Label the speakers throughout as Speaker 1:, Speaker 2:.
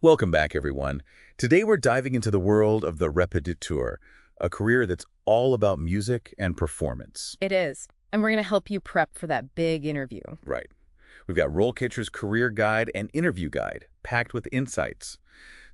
Speaker 1: Welcome back, everyone. Today we're diving into the world of the repetiteur, a career that's all about music and performance.
Speaker 2: It is. And we're going to help you prep for that big interview.
Speaker 1: Right. We've got RoleCatcher's career guide and interview guide, packed with insights.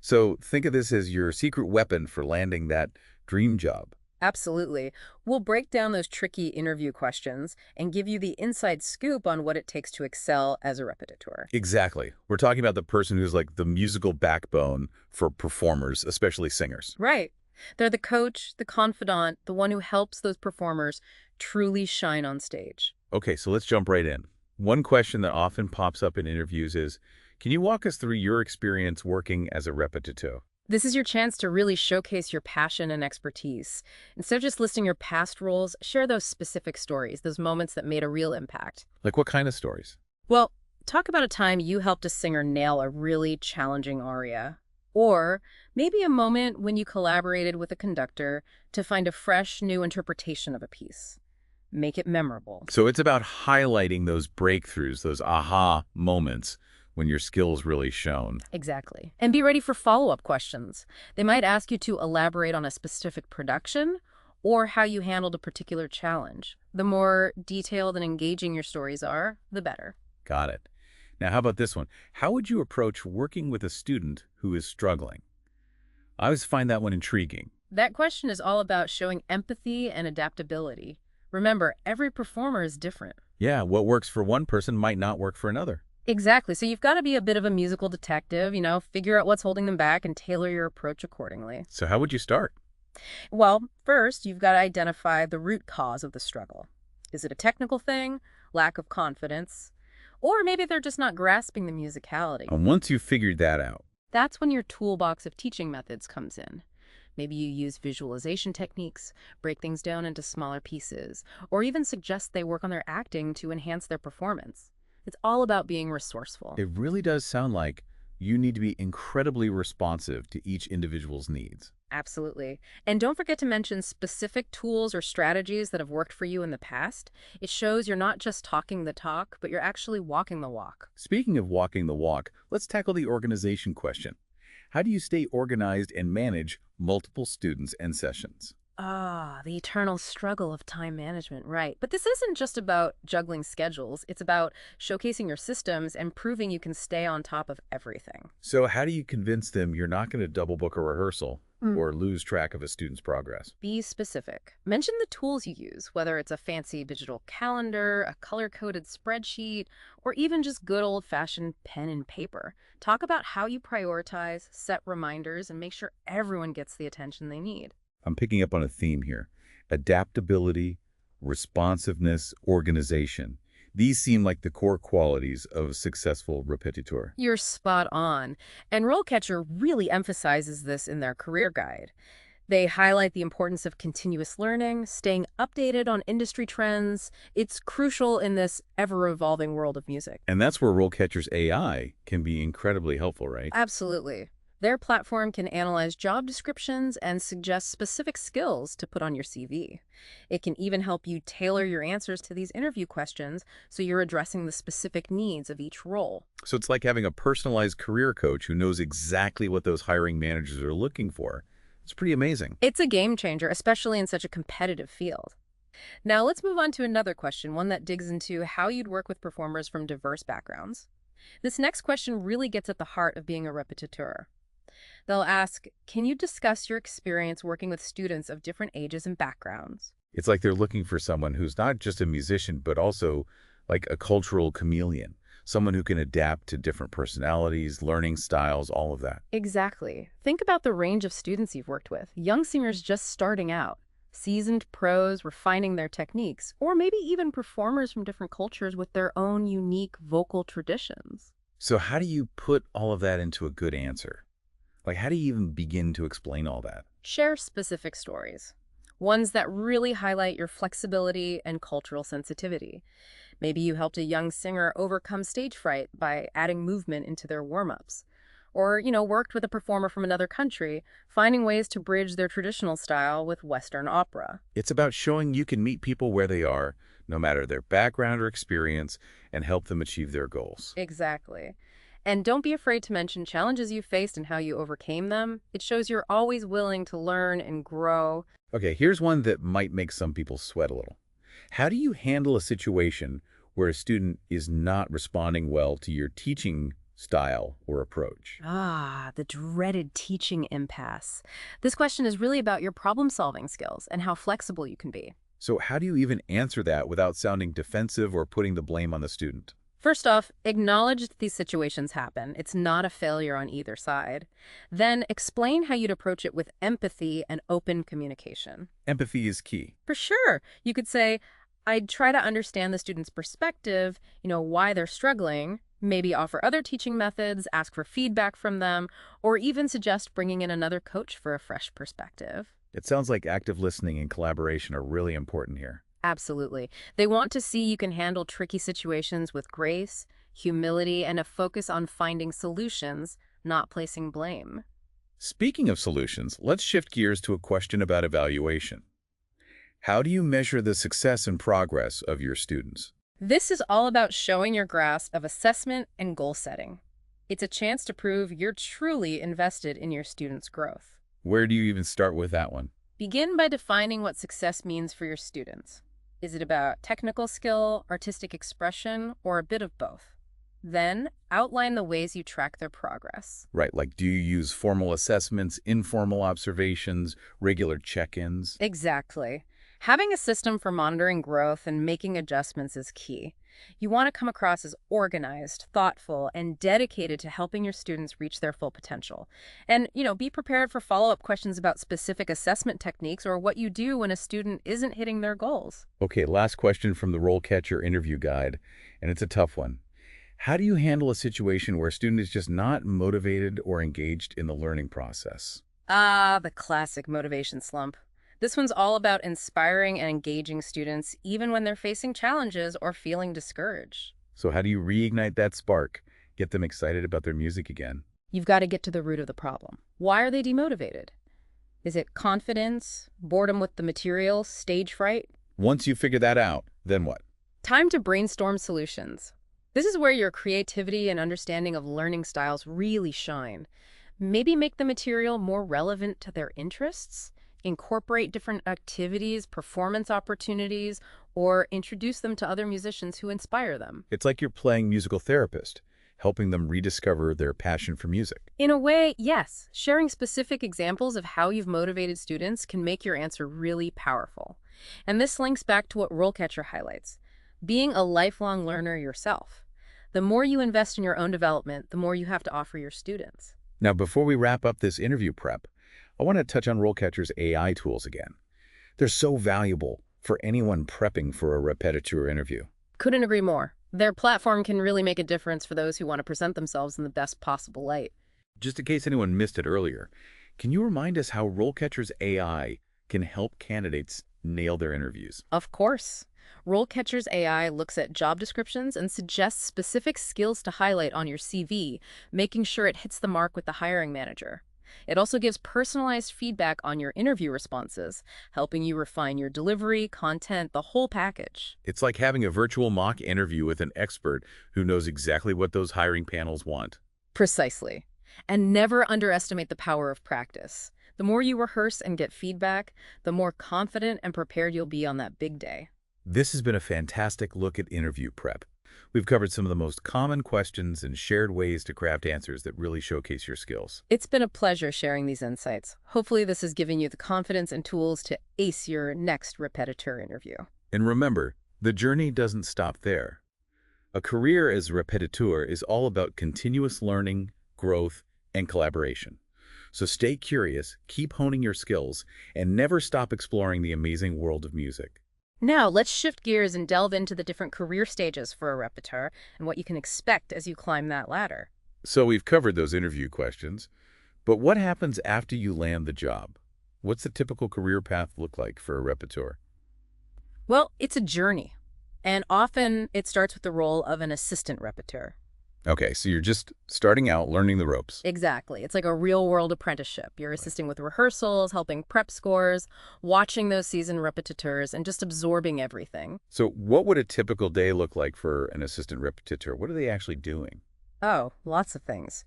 Speaker 1: So think of this as your secret weapon for landing that dream job.
Speaker 2: Absolutely. We'll break down those tricky interview questions and give you the inside scoop on what it takes to excel as a repetiteur.
Speaker 1: Exactly. We're talking about the person who's like the musical backbone for performers, especially singers.
Speaker 2: Right. They're the coach, the confidant, the one who helps those performers truly shine on stage.
Speaker 1: Okay, so let's jump right in. One question that often pops up in interviews is, can you walk us through your experience working as a repetiteur?
Speaker 2: This is your chance to really showcase your passion and expertise. Instead of just listing your past roles, share those specific stories, those moments that made a real impact.
Speaker 1: Like what kind of stories?
Speaker 2: Well, talk about a time you helped a singer nail a really challenging aria. Or maybe a moment when you collaborated with a conductor to find a fresh, new interpretation of a piece. Make it memorable.
Speaker 1: So it's about highlighting those breakthroughs, those aha moments when your skills really shone.
Speaker 2: Exactly. And be ready for follow-up questions. They might ask you to elaborate on a specific production or how you handled a particular challenge. The more detailed and engaging your stories are, the better.
Speaker 1: Got it. Now, how about this one? How would you approach working with a student who is struggling? I always find that one intriguing.
Speaker 2: That question is all about showing empathy and adaptability. Remember, every performer is different.
Speaker 1: Yeah, what works for one person might not work for another.
Speaker 2: Exactly. So you've got to be a bit of a musical detective, figure out what's holding them back and tailor your approach accordingly.
Speaker 1: So how would you start?
Speaker 2: Well, first, you've got to identify the root cause of the struggle. Is it a technical thing, lack of confidence, or maybe they're just not grasping the musicality?
Speaker 1: And once you've figured that out,
Speaker 2: That's when your toolbox of teaching methods comes in. Maybe you use visualization techniques, break things down into smaller pieces, or even suggest they work on their acting to enhance their performance. It's all about being resourceful.
Speaker 1: it really does sound like you need to be incredibly responsive to each individual's needs.
Speaker 2: Absolutely. And don't forget to mention specific tools or strategies that have worked for you in the past. It shows you're not just talking the talk, but you're actually walking the walk.
Speaker 1: Speaking of walking the walk, let's tackle the organization question. How do you stay organized and manage multiple students and sessions?
Speaker 2: Ah, the eternal struggle of time management, right. But this isn't just about juggling schedules. It's about showcasing your systems and proving you can stay on top of everything.
Speaker 1: So how do you convince them you're not going to double book a rehearsal or lose track of a student's progress?
Speaker 2: Be specific. Mention the tools you use, whether it's a fancy digital calendar, a color-coded spreadsheet, or even just good old-fashioned pen and paper. Talk about how you prioritize, set reminders, and make sure everyone gets the attention they need.
Speaker 1: I'm picking up on a theme here. Adaptability, responsiveness, organization. These seem like the core qualities of a successful repetiteur.
Speaker 2: You're spot on. And RoleCatcher really emphasizes this in their career guide. They highlight the importance of continuous learning, staying updated on industry trends. It's crucial in this ever-evolving world of music.
Speaker 1: And that's where RoleCatcher's AI can be incredibly helpful, right?
Speaker 2: Absolutely. Their platform can analyze job descriptions and suggest specific skills to put on your CV. It can even help you tailor your answers to these interview questions so you're addressing the specific needs of each role.
Speaker 1: So it's like having a personalized career coach who knows exactly what those hiring managers are looking for. It's pretty amazing.
Speaker 2: It's a game changer, especially in such a competitive field. Now let's move on to another question, one that digs into how you'd work with performers from diverse backgrounds. This next question really gets at the heart of being a repetiteur. They'll ask, can you discuss your experience working with students of different ages and backgrounds?
Speaker 1: It's like they're looking for someone who's not just a musician, but also like a cultural chameleon, someone who can adapt to different personalities, learning styles, all of that.
Speaker 2: Exactly. Think about the range of students you've worked with. Young singers just starting out, seasoned pros refining their techniques, or maybe even performers from different cultures with their own unique vocal traditions.
Speaker 1: So how do you put all of that into a good answer? Like, how do you even begin to explain all that?
Speaker 2: Share specific stories, ones that really highlight your flexibility and cultural sensitivity. Maybe you helped a young singer overcome stage fright by adding movement into their warm-ups. Or, worked with a performer from another country, finding ways to bridge their traditional style with Western opera.
Speaker 1: It's about showing you can meet people where they are, no matter their background or experience, and help them achieve their goals.
Speaker 2: Exactly. And don't be afraid to mention challenges you faced and how you overcame them. It shows you're always willing to learn and grow.
Speaker 1: Okay, here's one that might make some people sweat a little. How do you handle a situation where a student is not responding well to your teaching style or approach?
Speaker 2: Ah, the dreaded teaching impasse. This question is really about your problem-solving skills and how flexible you can be.
Speaker 1: So how do you even answer that without sounding defensive or putting the blame on the student?
Speaker 2: First off, acknowledge that these situations happen. It's not a failure on either side. Then explain how you'd approach it with empathy and open communication.
Speaker 1: Empathy is key.
Speaker 2: For sure, you could say, I'd try to understand the student's perspective, why they're struggling, maybe offer other teaching methods, ask for feedback from them, or even suggest bringing in another coach for a fresh perspective.
Speaker 1: It sounds like active listening and collaboration are really important here.
Speaker 2: Absolutely. They want to see you can handle tricky situations with grace, humility, and a focus on finding solutions, not placing blame.
Speaker 1: Speaking of solutions, let's shift gears to a question about evaluation. How do you measure the success and progress of your students?
Speaker 2: This is all about showing your grasp of assessment and goal setting. It's a chance to prove you're truly invested in your students' growth.
Speaker 1: Where do you even start with that one?
Speaker 2: Begin by defining what success means for your students. Is it about technical skill, artistic expression, or a bit of both? Then, outline the ways you track their progress.
Speaker 1: Right, like do you use formal assessments, informal observations, regular check-ins?
Speaker 2: Exactly. Having a system for monitoring growth and making adjustments is key. You want to come across as organized, thoughtful, and dedicated to helping your students reach their full potential. And, be prepared for follow-up questions about specific assessment techniques or what you do when a student isn't hitting their goals.
Speaker 1: Okay, last question from the RoleCatcher Interview Guide, and it's a tough one. How do you handle a situation where a student is just not motivated or engaged in the learning process?
Speaker 2: Ah, the classic motivation slump. This one's all about inspiring and engaging students even when they're facing challenges or feeling discouraged.
Speaker 1: So how do you reignite that spark, get them excited about their music again?
Speaker 2: You've got to get to the root of the problem. Why are they demotivated? Is it confidence, boredom with the material, stage fright?
Speaker 1: Once you figure that out, then what?
Speaker 2: Time to brainstorm solutions. This is where your creativity and understanding of learning styles really shine. Maybe make the material more relevant to their interests, incorporate different activities, performance opportunities, or introduce them to other musicians who inspire them.
Speaker 1: It's like you're playing musical therapist, helping them rediscover their passion for music.
Speaker 2: In a way, yes. Sharing specific examples of how you've motivated students can make your answer really powerful. And this links back to what RoleCatcher highlights: being a lifelong learner yourself. The more you invest in your own development, the more you have to offer your students.
Speaker 1: Now, before we wrap up this interview prep, I want to touch on RoleCatcher's AI tools again. They're so valuable for anyone prepping for a Repetiteur interview.
Speaker 2: Couldn't agree more. Their platform can really make a difference for those who want to present themselves in the best possible light.
Speaker 1: Just in case anyone missed it earlier, can you remind us how RoleCatcher's AI can help candidates nail their interviews?
Speaker 2: Of course. RoleCatcher's AI looks at job descriptions and suggests specific skills to highlight on your CV, making sure it hits the mark with the hiring manager. It also gives personalized feedback on your interview responses, helping you refine your delivery, content, the whole package.
Speaker 1: It's like having a virtual mock interview with an expert who knows exactly what those hiring panels want.
Speaker 2: Precisely. And never underestimate the power of practice. The more you rehearse and get feedback, the more confident and prepared you'll be on that big day.
Speaker 1: This has been a fantastic look at interview prep. We've covered some of the most common questions and shared ways to craft answers that really showcase your skills.
Speaker 2: It's been a pleasure sharing these insights. Hopefully this has given you the confidence and tools to ace your next Repetiteur interview.
Speaker 1: And remember, the journey doesn't stop there. A career as Repetiteur is all about continuous learning, growth, and collaboration. So stay curious, keep honing your skills, and never stop exploring the amazing world of music.
Speaker 2: Now, let's shift gears and delve into the different career stages for a Repetiteur and what you can expect as you climb that ladder.
Speaker 1: So we've covered those interview questions, but what happens after you land the job? What's the typical career path look like for a Repetiteur?
Speaker 2: Well, it's a journey, and often it starts with the role of an assistant Repetiteur.
Speaker 1: Okay, so you're just starting out learning the ropes.
Speaker 2: Exactly. It's like a real-world apprenticeship. You're assisting with rehearsals, helping prep scores, watching those seasoned repetiteurs, and just absorbing everything.
Speaker 1: So what would a typical day look like for an assistant repetiteur? What are they actually doing?
Speaker 2: Oh, lots of things.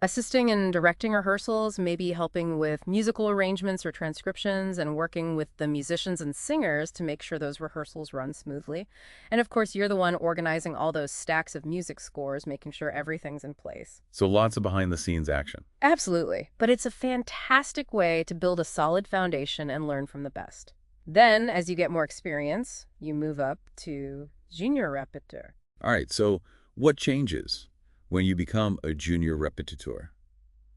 Speaker 2: Assisting in directing rehearsals, maybe helping with musical arrangements or transcriptions, and working with the musicians and singers to make sure those rehearsals run smoothly. And of course, you're the one organizing all those stacks of music scores, making sure everything's in place.
Speaker 1: So lots of behind-the-scenes action.
Speaker 2: Absolutely. But it's a fantastic way to build a solid foundation and learn from the best. Then, as you get more experience, you move up to junior repetiteur.
Speaker 1: All right, so what changes when you become a junior repetiteur?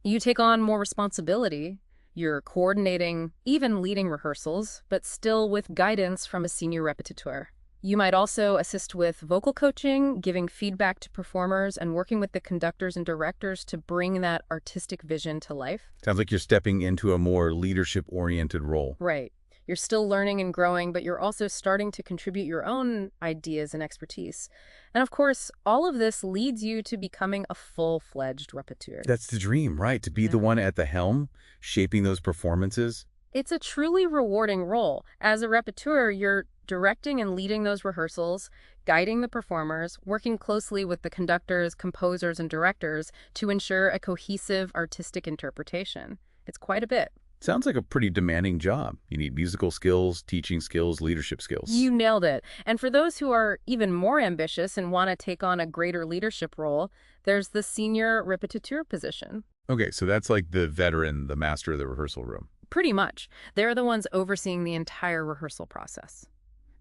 Speaker 2: You take on more responsibility. You're coordinating, even leading rehearsals, but still with guidance from a senior repetiteur. You might also assist with vocal coaching, giving feedback to performers, and working with the conductors and directors to bring that artistic vision to life.
Speaker 1: Sounds like you're stepping into a more leadership-oriented role.
Speaker 2: Right. You're still learning and growing, but you're also starting to contribute your own ideas and expertise. And of course, all of this leads you to becoming a full-fledged repetiteur.
Speaker 1: That's the dream, right? To be the one at the helm, shaping those performances.
Speaker 2: It's a truly rewarding role. As a repetiteur, you're directing and leading those rehearsals, guiding the performers, working closely with the conductors, composers, and directors to ensure a cohesive artistic interpretation. It's quite a bit.
Speaker 1: Sounds like a pretty demanding job. You need musical skills, teaching skills, leadership skills.
Speaker 2: You nailed it. And for those who are even more ambitious and want to take on a greater leadership role, there's the senior repetiteur position.
Speaker 1: Okay, so that's like the veteran, the master of the rehearsal room.
Speaker 2: Pretty much. They're the ones overseeing the entire rehearsal process.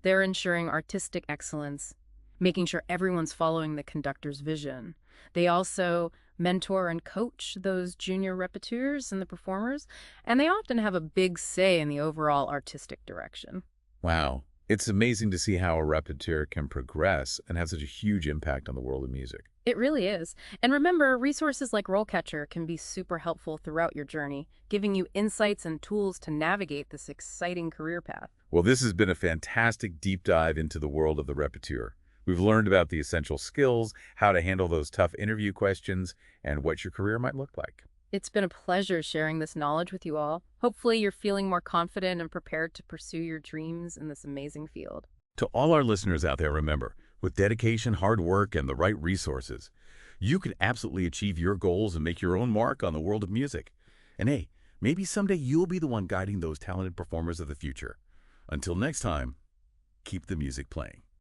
Speaker 2: They're ensuring artistic excellence, making sure everyone's following the conductor's vision. They also mentor and coach those junior repetiteurs and the performers, and they often have a big say in the overall artistic direction.
Speaker 1: Wow. It's amazing to see how a repetiteur can progress and have such a huge impact on the world of music.
Speaker 2: It really is. And remember, resources like RoleCatcher can be super helpful throughout your journey, giving you insights and tools to navigate this exciting career path.
Speaker 1: Well, this has been a fantastic deep dive into the world of the repetiteur. We've learned about the essential skills, how to handle those tough interview questions, and what your career might look like.
Speaker 2: It's been a pleasure sharing this knowledge with you all. Hopefully you're feeling more confident and prepared to pursue your dreams in this amazing field.
Speaker 1: To all our listeners out there, remember, with dedication, hard work, and the right resources, you can absolutely achieve your goals and make your own mark on the world of music. And hey, maybe someday you'll be the one guiding those talented performers of the future. Until next time, keep the music playing.